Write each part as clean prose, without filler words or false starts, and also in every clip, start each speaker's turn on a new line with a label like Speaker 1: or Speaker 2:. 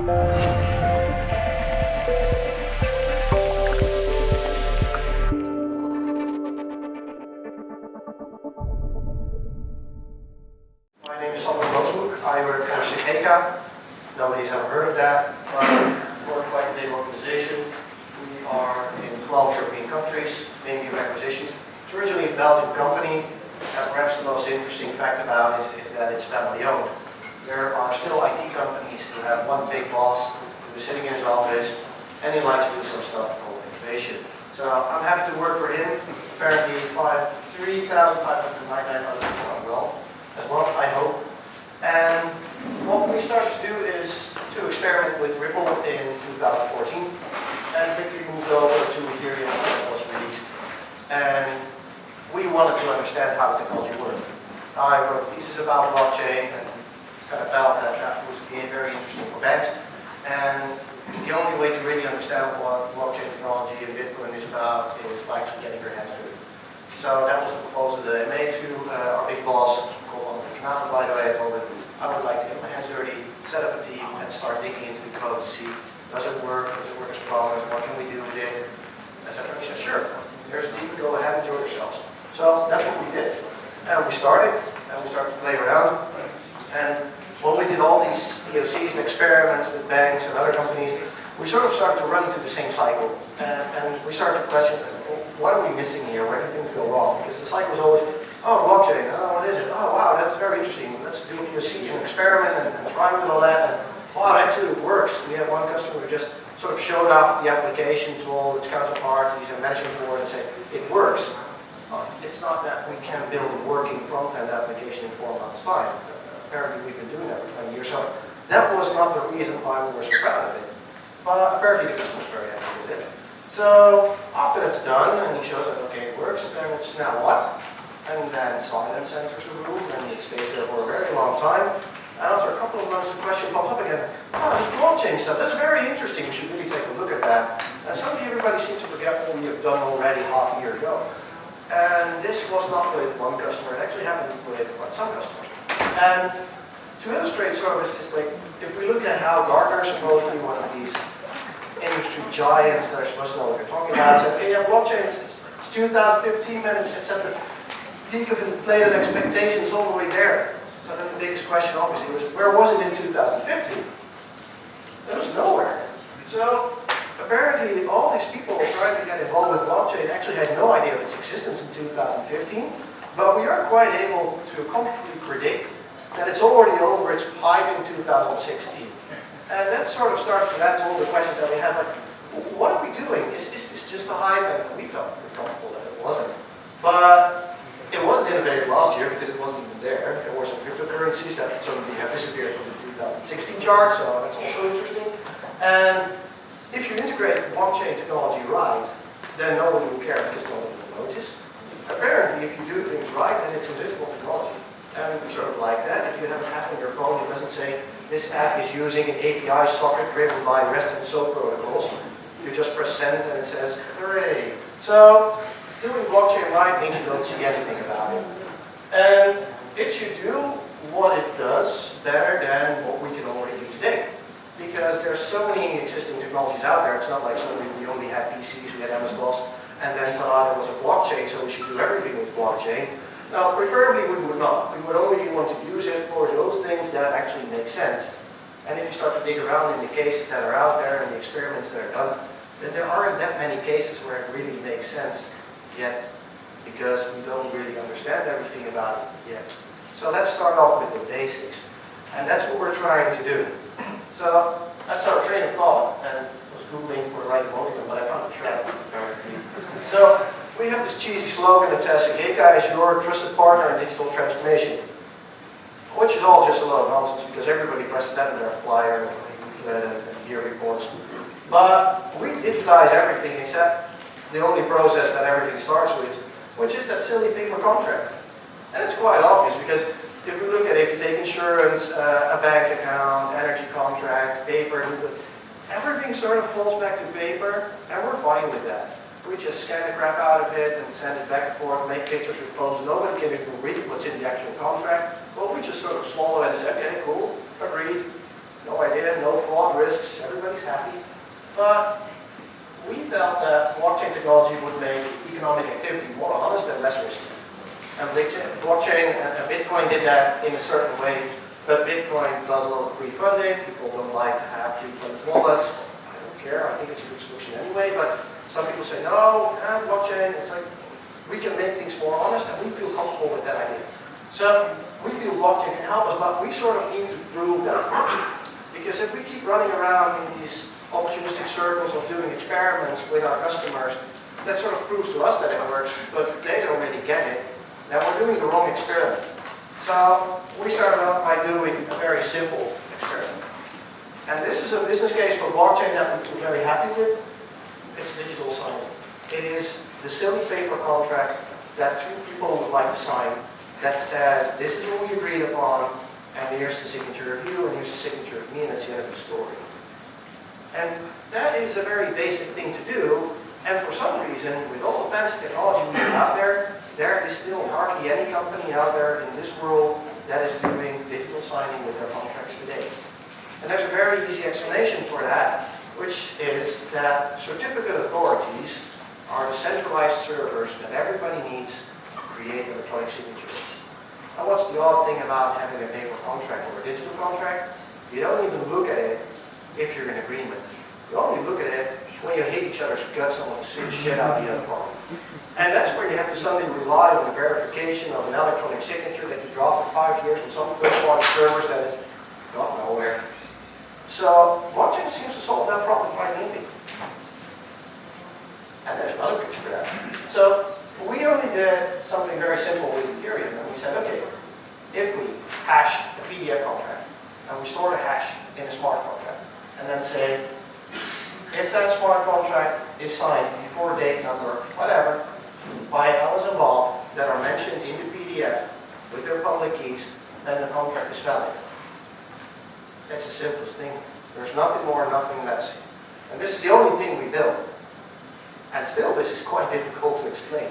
Speaker 1: My name is Sander van Loosbroek. I work for Cegeka. Nobody's ever heard of that, but we're quite a big organization. We are in 12 European countries, mainly acquisitions. It's originally a Belgian company, and perhaps the most interesting fact about it is that it's family owned. There are still IT companies who have one big boss who is sitting in his office, and he likes to do some stuff called innovation. So I'm happy to work for him. Apparently 3,599 other people are well, as well, I hope. And what we started to do is to experiment with Ripple in 2014 and quickly moved over to Ethereum when it was released. And we wanted to understand how the technology worked. I wrote a thesis about blockchain and kind of felt that that was very interesting for banks. And the only way to really understand what blockchain technology and Bitcoin is about is by actually getting your hands dirty. So that was the proposal that I made to our big boss, called Knaven, by the way. I told him I would like to get my hands dirty, set up a team, and start digging into the code to see, does it work as promised, what can we do with it, etc. He said, sure, there's a team, go ahead and enjoy yourselves. So that's what we did. And we started to play around. And when we did all these POCs and experiments with banks and other companies, we sort of started to run into the same cycle. And we started to question, what are we missing here? Where do things go wrong? Because the cycle was always, oh, blockchain, oh, what is it? Oh, wow, that's very interesting. Let's do a POC and experiment and try with all that. And wow, actually it works. We had one customer who just sort of showed off the application to all its counterparties and management board and said, it works. It's not that we can build a working front-end application in 4 months' time. Apparently we've been doing that for 20 years. So that was not the reason why we were so proud of it. But apparently the customer was very happy with it. So after that's done and he shows that, okay, it works, then it's now what? And then silence enters the room and it stays there for a very long time. And after a couple of months the question popped up again, oh, this blockchain stuff, that's very interesting, we should really take a look at that. And suddenly everybody seems to forget what we have done already half a year ago. And this was not with one customer, it actually happened with quite some customers. And to illustrate sort of this, it's like, if we look at how Gartner, supposedly one of these industry giants that are supposed to know what they're talking about, said, okay, yeah, blockchain, it's 2015 minutes, it's at the peak of inflated expectations all the way there. So then the biggest question obviously was, where was it in 2015? It was nowhere. So apparently all these people trying to get involved with blockchain actually had no idea of its existence in 2015, but we are quite able to comfortably predict that it's already over its hype in 2016. And that sort of starts to answer all the questions that we had, like, what are we doing? Is this just a hype? And we felt pretty comfortable that it wasn't. But it wasn't innovative last year because it wasn't even there. There were some cryptocurrencies that suddenly have disappeared from the 2016 chart, so that's also interesting. And if you integrate blockchain technology right, then nobody will care because nobody will notice. Apparently, if you do things right, then it's invisible technology. And we sort of like that. If you have an app on your phone, it doesn't say, this app is using an API socket driven by REST and SOAP protocols. You just press send and it says, hooray. So, doing blockchain right means you don't see anything about it. And it should do what it does better than what we can already do today. Because there's so many existing technologies out there. It's not like suddenly we only had PCs, we had MS-DOS, and then there was a blockchain, so we should do everything with blockchain. Now, preferably we would not. We would only want to use it for those things that actually make sense. And if you start to dig around in the cases that are out there and the experiments that are done, then there aren't that many cases where it really makes sense yet, because we don't really understand everything about it yet. So let's start off with the basics. And that's what we're trying to do. So that's our train of thought. And I was Googling for the right emoticon, but I found a trap, apparently. So we have this cheesy slogan that says, Cegeka is your trusted partner in digital transformation. Which is all just a lot of nonsense because everybody presses that in their flyer and year reports. But we digitize everything except the only process that everything starts with, which is that silly paper contract. And it's quite obvious because if we look at it, if you take insurance, a bank account, energy contract, paper, everything sort of falls back to paper, and we're fine with that. We just scan the crap out of it and send it back and forth, make pictures with phones. Nobody can even read what's in the actual contract. Well, we just sort of swallow it and say, okay, cool, agreed. no idea, no fraud risks, everybody's happy. But we felt that blockchain technology would make economic activity more honest and less risky. And blockchain and Bitcoin did that in a certain way, but Bitcoin does a lot of pre-funding. People don't like to have pre-funded wallets. I don't care, I think it's a good solution anyway, but some people say, no, blockchain, it's like, we can make things more honest, and we feel comfortable with that idea. So we feel blockchain can help us, but we sort of need to prove that first. Because if we keep running around in these opportunistic circles of doing experiments with our customers, that sort of proves to us that it works, but they don't really get it, then we're doing the wrong experiment. So we started out by doing a very simple experiment. And this is a business case for blockchain that we're very happy with. It's digital signing. It is the silly paper contract that two people would like to sign that says, this is what we agreed upon, and here's the signature of you, and here's the signature of me, and that's the end of the story. And that is a very basic thing to do, and for some reason, with all the fancy technology we have out there, there is still hardly any company out there in this world that is doing digital signing with their contracts today. And there's a very easy explanation for that, which is that certificate authorities are the centralized servers that everybody needs to create electronic signatures. And what's the odd thing about having a paper contract or a digital contract? You don't even look at it if you're in agreement. You only look at it when you hate each other's guts and want to see the shit out of the other party. And that's where you have to suddenly rely on the verification of an electronic signature that you drafted 5 years from some third-party servers that has got nowhere. So blockchain seems to solve that problem quite neatly. And there's another picture for that. So we only did something very simple with Ethereum, and we said, okay, if we hash a PDF contract, and we store the hash in a smart contract, and then say, if that smart contract is signed before date number, whatever, by Alice and Bob that are mentioned in the PDF with their public keys, then the contract is valid. That's the simplest thing. There's nothing more, nothing less. And this is the only thing we built. And still, this is quite difficult to explain.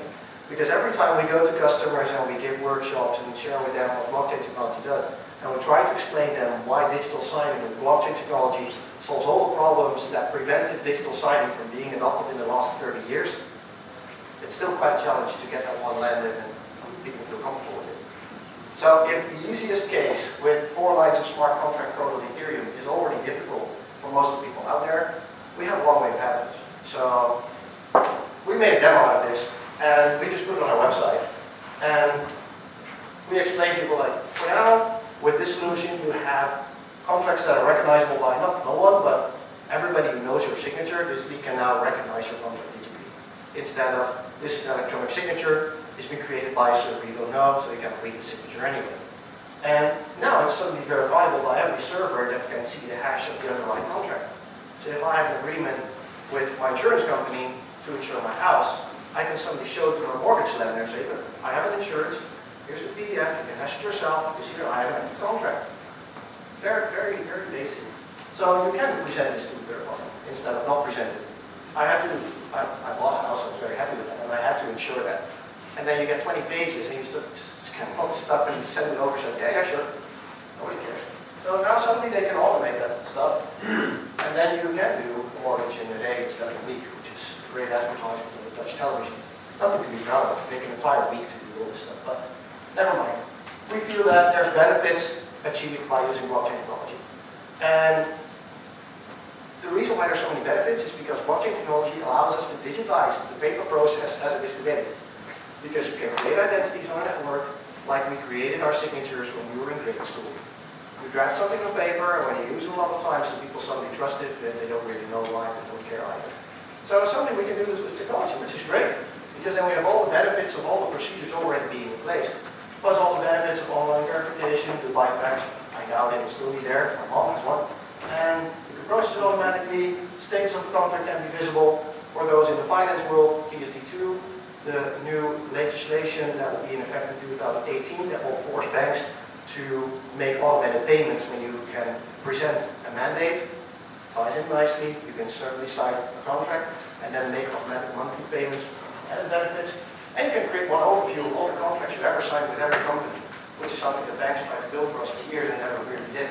Speaker 1: Because every time we go to customers and we give workshops and share with them what blockchain technology does, and we try to explain them why digital signing with blockchain technology solves all the problems that prevented digital signing from being adopted in the last 30 years, it's still quite a challenge to get that one landed and people feel comfortable with it. So if the easiest case with 4 lines of smart contract code on Ethereum is already difficult for most of the people out there, we have one way of having it. So we made a demo out of this, and we just put it on our website. And we explained to people, like, for now, with this solution, you have contracts that are recognizable by not no one, but everybody who knows your signature. We can now recognize your contract digitally. Instead of, this is an electronic signature, it's been created by a server you don't know, so you can read the signature anyway. And now it's suddenly verifiable by every server that can see the hash of the underlying contract. So if I have an agreement with my insurance company to insure my house, I can suddenly show to my mortgage lender and say, look, I have an insurance, here's the PDF, you can hash it yourself, you can see that I have an active contract. Very, very, very basic. So you can present this to a third party instead of not present it. I bought a house, I was very happy with that, and I had to insure that. And then you get 20 pages and you just scan all the stuff and you send it over and say, yeah, sure. Nobody cares. So now suddenly they can automate that stuff, and then you can do a mortgage in a day instead of a week, which is a great advertisement on the Dutch television. Nothing to be proud of, to take an entire week to do all this stuff, but never mind. We feel that there's benefits achieved by using blockchain technology. And the reason why there's so many benefits is because blockchain technology allows us to digitize the paper process as it is today. Because you can create identities on a network like we created our signatures when we were in grade school. You draft something on paper, and when you use it a lot of times, the people suddenly trust it, and they don't really know why, they don't care either. So suddenly we can do this with technology, which is great, because then we have all the benefits of all the procedures already being in place. Plus all the benefits of online verification, goodbye fax. I doubt it will still be there, my mom has one. And you can process it automatically, status of the contract can be visible. For those in the finance world, PSD2, the new legislation that will be in effect in 2018 that will force banks to make automated payments when you can present a mandate. Ties in nicely, you can certainly sign a contract and then make automatic monthly payments and benefits. And you can create one overview of all the contracts you ever signed with every company, which is something that banks tried to build for us for years and never really did.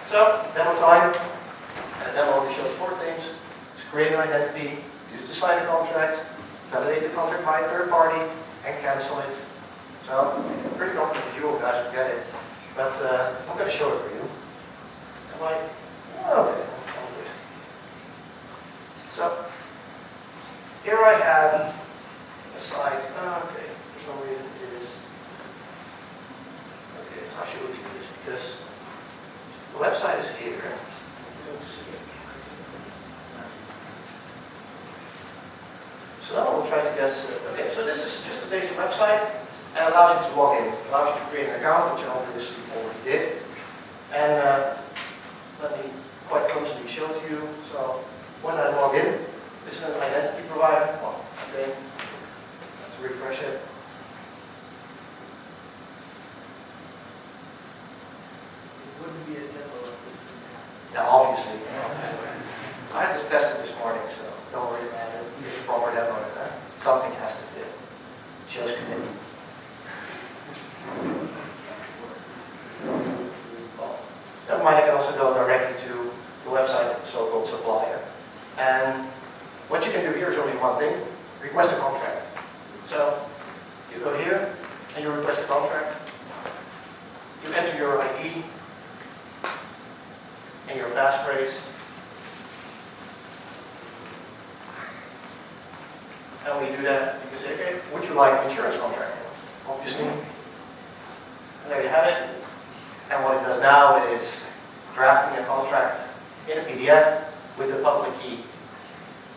Speaker 1: So, demo time. And a demo only shows 4 things. It's create an identity, use to sign a contract, validate the contract by a third party, and cancel it. So, I'm pretty confident that you guys will get it. But I'm going to show it for you. Am I? Okay, all good. So, here I have a site. Okay, for some reason it is. Okay, I should look at this because the website is here. So now we'll try to guess. Okay, so this is just a basic website and allows you to log in. It allows you to create an account, which I obviously already did. And let me quite clumsily show to you. So when I log in, this is an identity provider. Well, okay, let's refresh it.
Speaker 2: It wouldn't be a demo of this.
Speaker 1: Yeah, obviously. I had this tested this morning, so don't worry about it. It's a proper demo. Something has to fit. Shows commitment. Well, never mind, I can also go directly to the website of the so-called supplier. And what you can do here is only one thing: request a contract. So you go here and you request a contract. You enter your ID and your passphrase. And we do that, you can say, okay, would you like an insurance contract? Obviously. And there you have it. And what it does now is drafting a contract in a PDF with the public key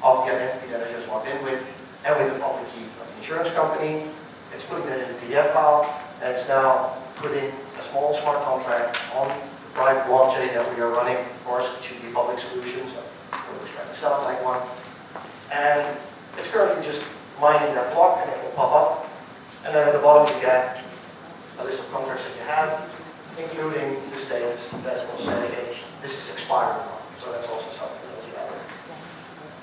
Speaker 1: of the identity that I just logged in with, and with the public key of the insurance company. It's putting that in a PDF file, and it's now putting a small smart contract on the private blockchain that we are running. Of course, it should be a public solution, so we're always trying to sell it like one. And it's currently just mining that block, and it will pop up. And then at the bottom you get a list of contracts that you have, including the status that will say, hey, this is expired or not. So that's also something that you have.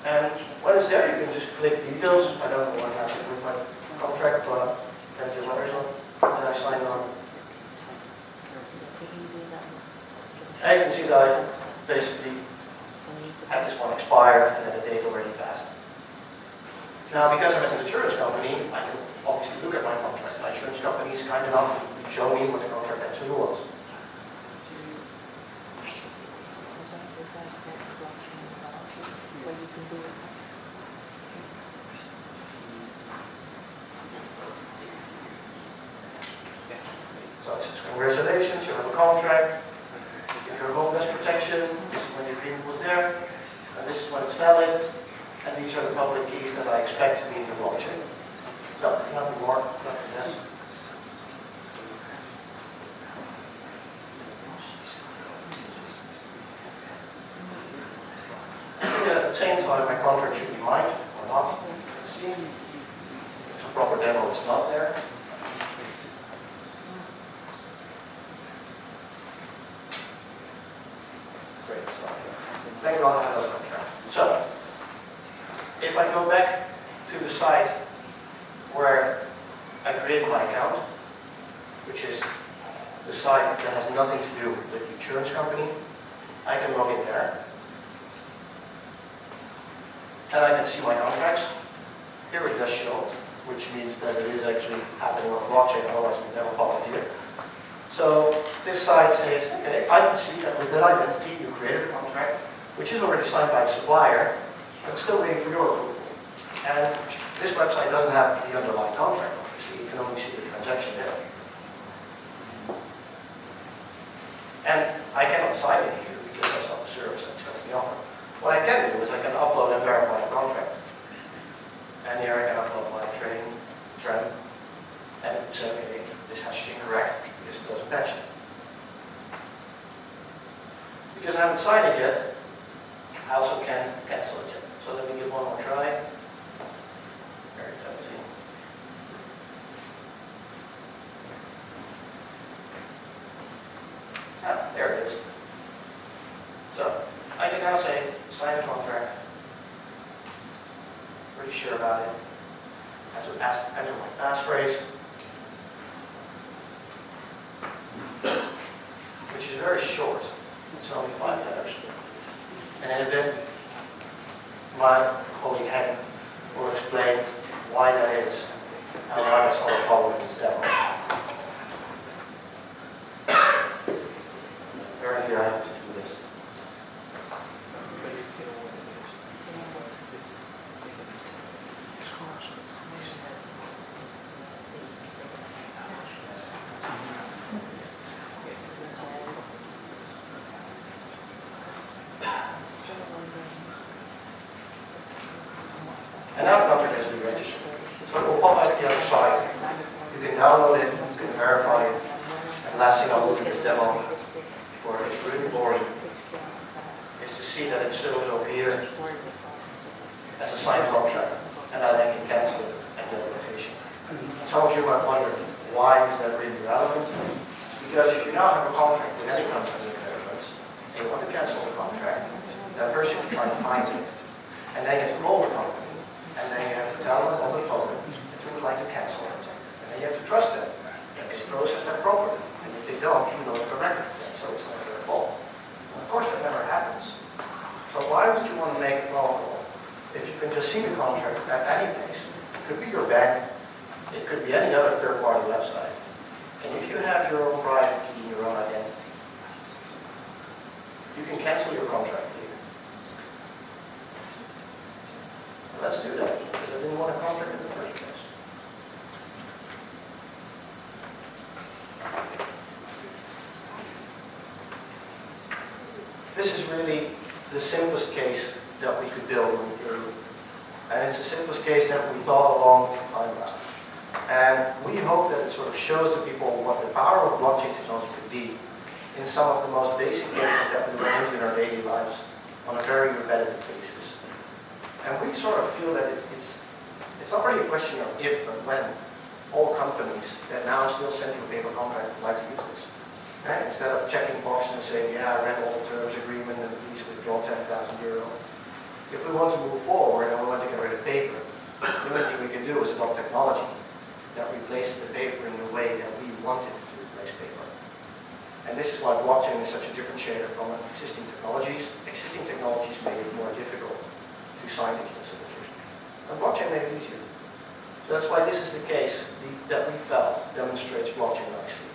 Speaker 1: And when it's there, you can just click details. I don't know what happened with my contract, but that is what and I sign on. And you can see that I basically have this one expired and then the date already passed. Now, because I'm an insurance company, I can obviously look at my contract. My insurance company is kind enough to show me what the contract actually was. So it says, congratulations, you have a contract. If you're home best protection, this is when the agreement was there, and this is when it's valid. And these are the public keys that I expect to be in the blockchain. So, nothing more, nothing less. And at the same time, my contract should be mined or not. Let's see. It's a proper demo, it's not there. Great, it's not there. Thank God I have a contract. So, if I go back to the site where I created my account, which is the site that has nothing to do with the insurance company, I can log in there. And I can see my contracts. Here it does show, which means that it is actually happening on the blockchain, otherwise it would never pop up here. So this site says, okay, I can see that with that identity you created a contract, which is already signed by the supplier, but still waiting for your approval. And this website doesn't have the underlying contract, obviously. You can only see the transaction there. And I cannot sign it here because that's not the service that's going to be offered. What I can do is I can upload and verify the contract. And here I can upload my trend, and it will say, okay, this hash is incorrect because it doesn't match it. Because I haven't signed it yet, I also can't cancel it yet. So let me give one more try. Very fancy. Ah, there it is. So I can now say, sign a contract. Pretty sure about it. I have to enter my passphrase, which is very short. It's only 5 letters. And in a bit, my colleague Henk will explain why that is and why that's not a problem in this demo. Apparently I have to do this. And now the contract has been registered. So it will pop out the other side. You can download it, you can verify it. And last thing I'll do in this demo, before it gets really boring, is to see that it shows over here as a signed contract. And then I can cancel it at the location. Some of you might wonder, why is that really relevant? Because if you now have a contract with any company in the Netherlands, and you want to cancel the contract, then first you have to try to find it. And then you have to call the company. And then you have to tell them on the phone that you would like to cancel it. And then you have to trust them that they process that properly. And if they don't, you don't have a record for that, so it's not their fault. And of course, that never happens. So why would you want to make a phone call if you can just see the contract at any place? It could be your bank, it could be any other third-party website. And if you have your own private key, your own identity, you can cancel your contract here. Let's do that, because I didn't want a contract in the first place. This is really the simplest case that we could build in Ethereum. And it's the simplest case that we thought a long time about. And we hope that it sort of shows to people what the power of blockchain technology could be in some of the most basic cases that we run into in our daily lives on a very repetitive basis. And we sort of feel that it's not really a question of if, but when all companies that now still send you a paper contract would like to use this. Right? Instead of checking boxes and saying, yeah, I read all the terms agreement and please withdraw €10,000. If we want to move forward and we want to get rid of paper, the only thing we can do is adopt technology that replaces the paper in the way that we want it to replace paper. And this is why blockchain is such a differentiator from existing technologies. Existing technologies make it more difficult to sign digital signatures. And blockchain made it easier. So that's why this is the case that we felt demonstrates blockchain nicely.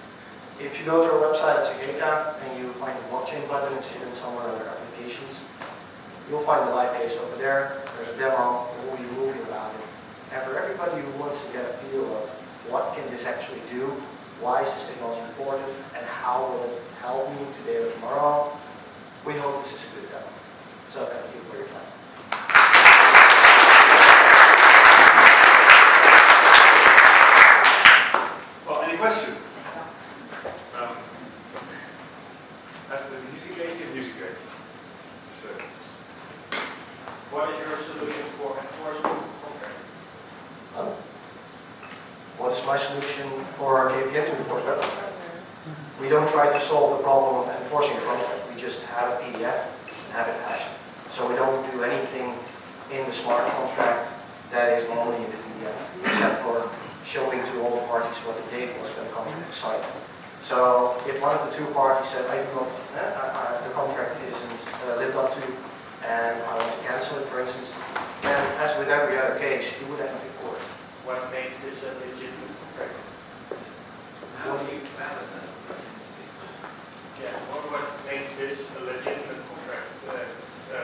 Speaker 1: If you go to our website at Cegeka and you find the blockchain button, it's hidden somewhere under applications. You'll find the live case over there. There's a demo, and we'll be moving about it. And for everybody who wants to get a feel of what can this actually do, why is this technology important, and how will it help me today or tomorrow, we hope this is a good demo. So thank you for your time.
Speaker 3: Well, any questions? At the music rate. So,
Speaker 1: What is your solution for enforcement? What is my solution for our KPN to enforce that contract? We don't try to solve the problem of enforcing a contract. We just have a PDF and have it hashed. So we don't do anything in the smart contract that is normally in the PDF, except for showing to all the parties what the date was when the contract was signed. So if one of the two parties said, I do not, the contract isn't lived up to, and I want to cancel it, for instance, then as with every other case, you would end up in court.
Speaker 4: What makes this a legitimate contract? How do you validate that? Yeah, what makes this a legitimate contract?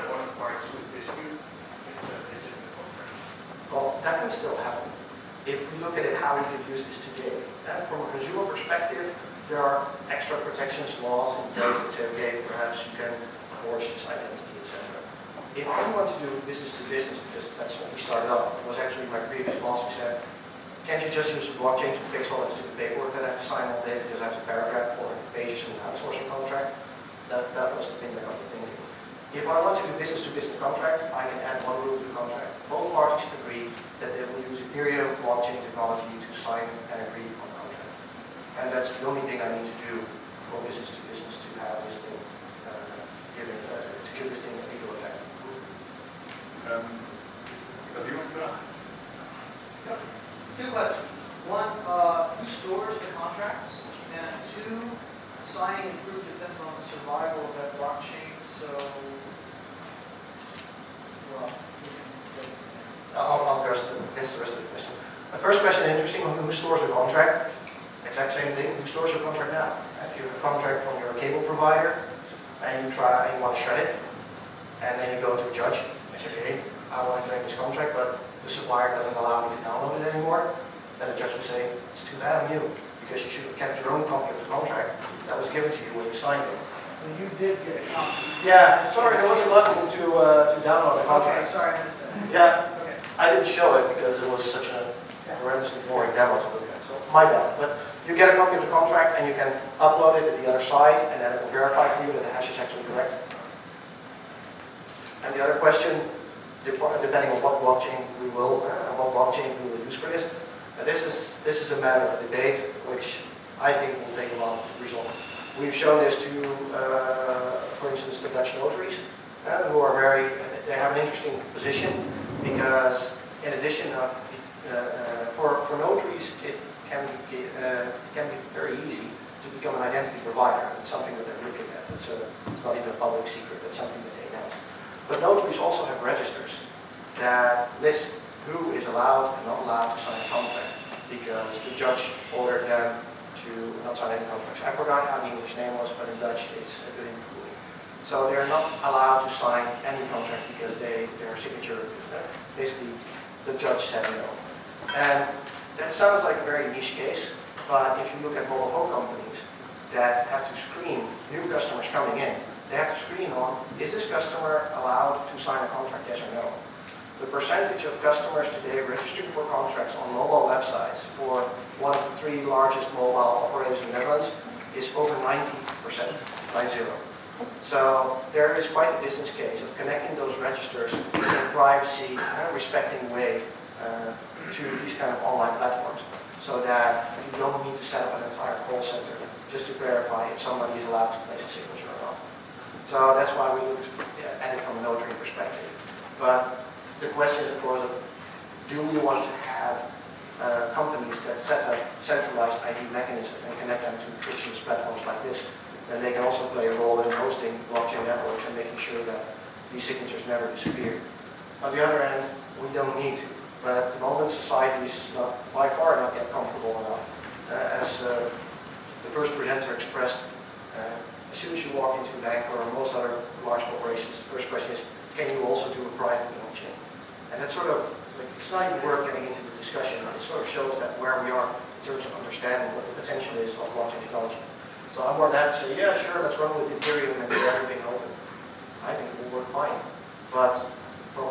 Speaker 4: One of the parties would dispute it's a legitimate contract.
Speaker 1: Well, that can still happen. If we look at it, how we could use this today, from a consumer perspective, there are extra protections laws in place that say, okay, perhaps you can forge this identity, etc. If we want to do business to business, because that's what we started up, it was actually my previous boss who said, can't you just use blockchain to fix all that stupid paperwork that I have to sign all day because I have to paragraph 4 pages in an outsourcing contract? That was the thing that got me thinking. If I want to do business to business contract, I can add one rule to the contract. Both parties agree that they will use Ethereum blockchain technology to sign and agree on the contract. And that's the only thing I need to do for business to business to have this thing to give this thing a legal effect.
Speaker 3: dat iemand vraagt?
Speaker 2: Two questions. One, who stores the contracts? And two, signing and proof depends on the survival of that blockchain, so, well,
Speaker 1: I'll address the rest of the question. The first question is interesting, who stores the contract? Exact same thing, who stores your contract now? If you have a contract from your cable provider, and you want to shred it, and then you go to a judge, and say, hey, I want to claim this contract, but the supplier doesn't allow me to download it anymore, then the judge will say, it's too bad on you, because you should have kept your own copy of the contract that was given to you when you signed it.
Speaker 2: well, you did get a copy.
Speaker 1: Yeah, sorry, there was a button to download the
Speaker 2: Okay,
Speaker 1: contract.
Speaker 2: sorry, I missed that.
Speaker 1: Yeah,
Speaker 2: Okay.
Speaker 1: I didn't show it because it was such a horrendously boring demo to look at, so my bad. But you get a copy of the contract and you can upload it at the other side, and then it will verify for you that the hash is actually correct. And the other question, depending on what blockchain we will use for this. This is a matter of debate, which I think will take a while to resolve. We've shown this to, for instance, the Dutch notaries, who are they have an interesting position, because in addition for notaries, it can be very easy to become an identity provider. It's something that they're looking at. It's not even a public secret. It's something that they announce. But notaries also have registers that list who is allowed and not allowed to sign a contract, because the judge ordered them to not sign any contracts. I forgot how the English name was, but in Dutch it's a good influence. So they're not allowed to sign any contract because their signature, basically the judge said no. And that sounds like a very niche case, but if you look at mobile phone companies that have to screen new customers coming in, they have to screen on, is this customer allowed to sign a contract, yes or no? The percentage of customers today registering for contracts on mobile websites for one of the 3 largest mobile operators in the Netherlands is over 90%, 90. So there is quite a business case of connecting those registers in a privacy respecting way to these kind of online platforms, so that you don't need to set up an entire call center just to verify if somebody is allowed to place a signature or not. So that's why we looked at it from a notary perspective. But the question is, of course, do we want to have companies that set up centralized ID mechanisms and connect them to frictionless platforms like this? And they can also play a role in hosting blockchain networks and making sure that these signatures never disappear. On the other hand, we don't need to. But at the moment, society is by far not yet comfortable enough. As the first presenter expressed, as soon as you walk into a bank or most other large corporations, the first question is, can you also do a private blockchain? And that it's not even worth getting into the discussion, but it sort of shows that where we are in terms of understanding what the potential is of blockchain technology. So I'm more than happy to say, yeah, sure, let's run with Ethereum and get everything open. I think it will work fine. But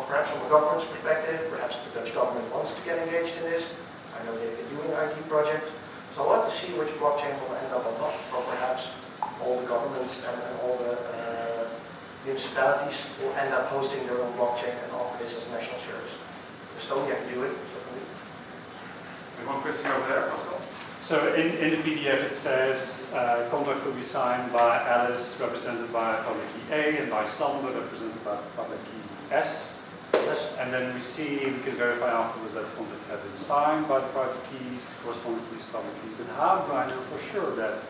Speaker 1: perhaps from a government's perspective, perhaps the Dutch government wants to get engaged in this. I know they've been doing an IT project. So I'll have to see which blockchain will end up on top. Or perhaps all the governments and all the municipalities will end up hosting their own blockchain and offer this as a national service. Estonia can do it.
Speaker 3: And one question over there, Pascal.
Speaker 5: So in the PDF it says contract will be signed by Alice, represented by public key A, and by Sander, represented by public key S.
Speaker 1: Yes.
Speaker 5: And then we can verify afterwards that the contract has been signed by the private keys, corresponding to these public keys. But how do I know for sure that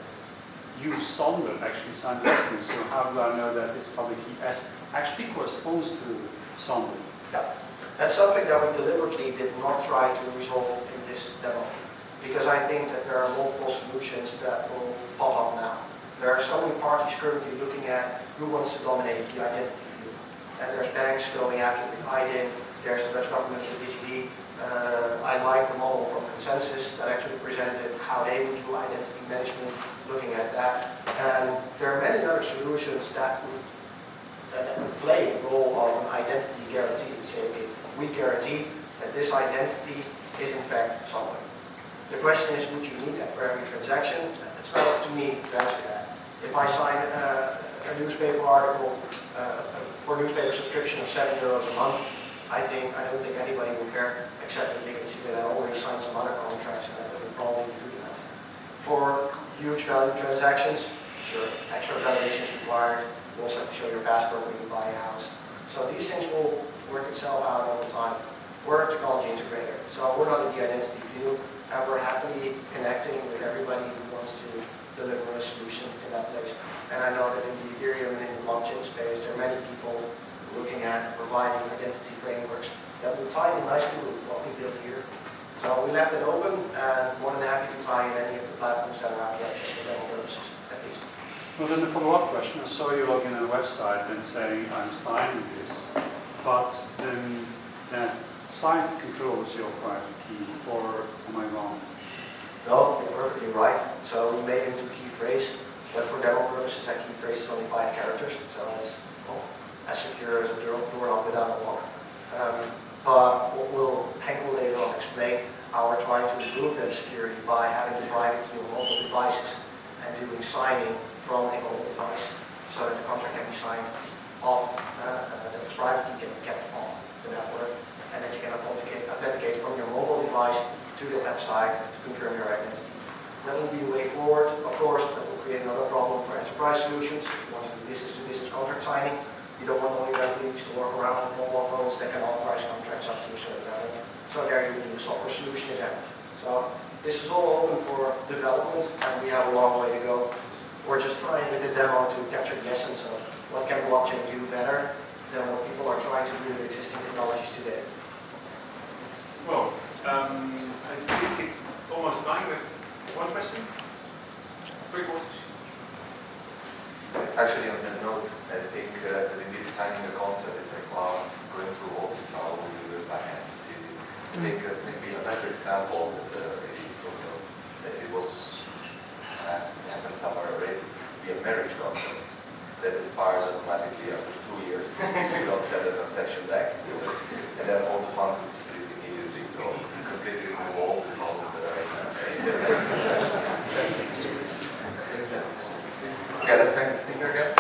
Speaker 5: you, Sander, actually signed the document? So how do I know that this public key S actually corresponds to Sander?
Speaker 1: Yeah. That's something that we deliberately did not try to resolve in this demo, because I think that there are multiple solutions that will pop up now. There are so many parties currently looking at who wants to dominate the identity field. And there's banks going after it with IDIN, there's the Dutch government with DigiD. I like the model from Consensus that actually presented how they would do identity management, looking at that. And there are many other solutions that would play the role of an identity guarantee and say, okay, we guarantee that this identity is in fact someone. The question is, would you need that for every transaction? It's not up to me to answer that. If I sign a newspaper article for a newspaper subscription of €7 a month, I don't think anybody will care, except that they can see that I already signed some other contracts and that would probably be good enough. For huge value transactions, sure, extra validation is required. You also have to show your passport when you buy a house. So these things will work itself out over time. We're a technology integrator, so we're not in the identity field, and we're happily connecting with everybody who wants to deliver a solution in that place. And I know that in the Ethereum and in the blockchain space, there are many people looking at providing identity frameworks that will tie in nicely with what we built here. So we left it open and more than happy to tie in any of the platforms that are out there just for demo purposes, at least.
Speaker 5: Well, then the follow-up question, I saw you log in on a website and saying, I'm signing this, but then that site controls your private key, or am I wrong?
Speaker 1: No, you're perfectly right. So we made into a key phrase, but for demo purposes, that key phrase is only 5 characters, so it's as secure as a doorknob without a lock. But what Henk will later on explain, how we're trying to improve that security by having the private key on mobile devices and doing signing from a mobile device so that the contract can be signed off, that the private key can be kept off the network, and that you can authenticate from your mobile device to the website to confirm your identity. That will be the way forward. Of course, that will create another problem for enterprise solutions. If you want to do business-to-business contract signing, you don't want all your employees to walk around with mobile phones that can authorize contracts up to a certain level. So there you need a software solution again. So this is all open for development, and we have a long way to go. We're just trying with the demo to capture the essence of what can blockchain do better than what people are trying to do with existing technologies today.
Speaker 3: Well, I think it's almost time with one question. Quick one.
Speaker 6: Actually, on the notes, I think that indeed signing a contract is like, wow, going through all this now, we do it by hand, it's easy. I think that maybe a better example that is also, that it was, happened somewhere already, be a marriage contract that expires automatically after 2 years. You don't send the transaction back. So, and then all the funds will be split immediately, so completely remove all the problems that are in Okay, let's thank the speaker again.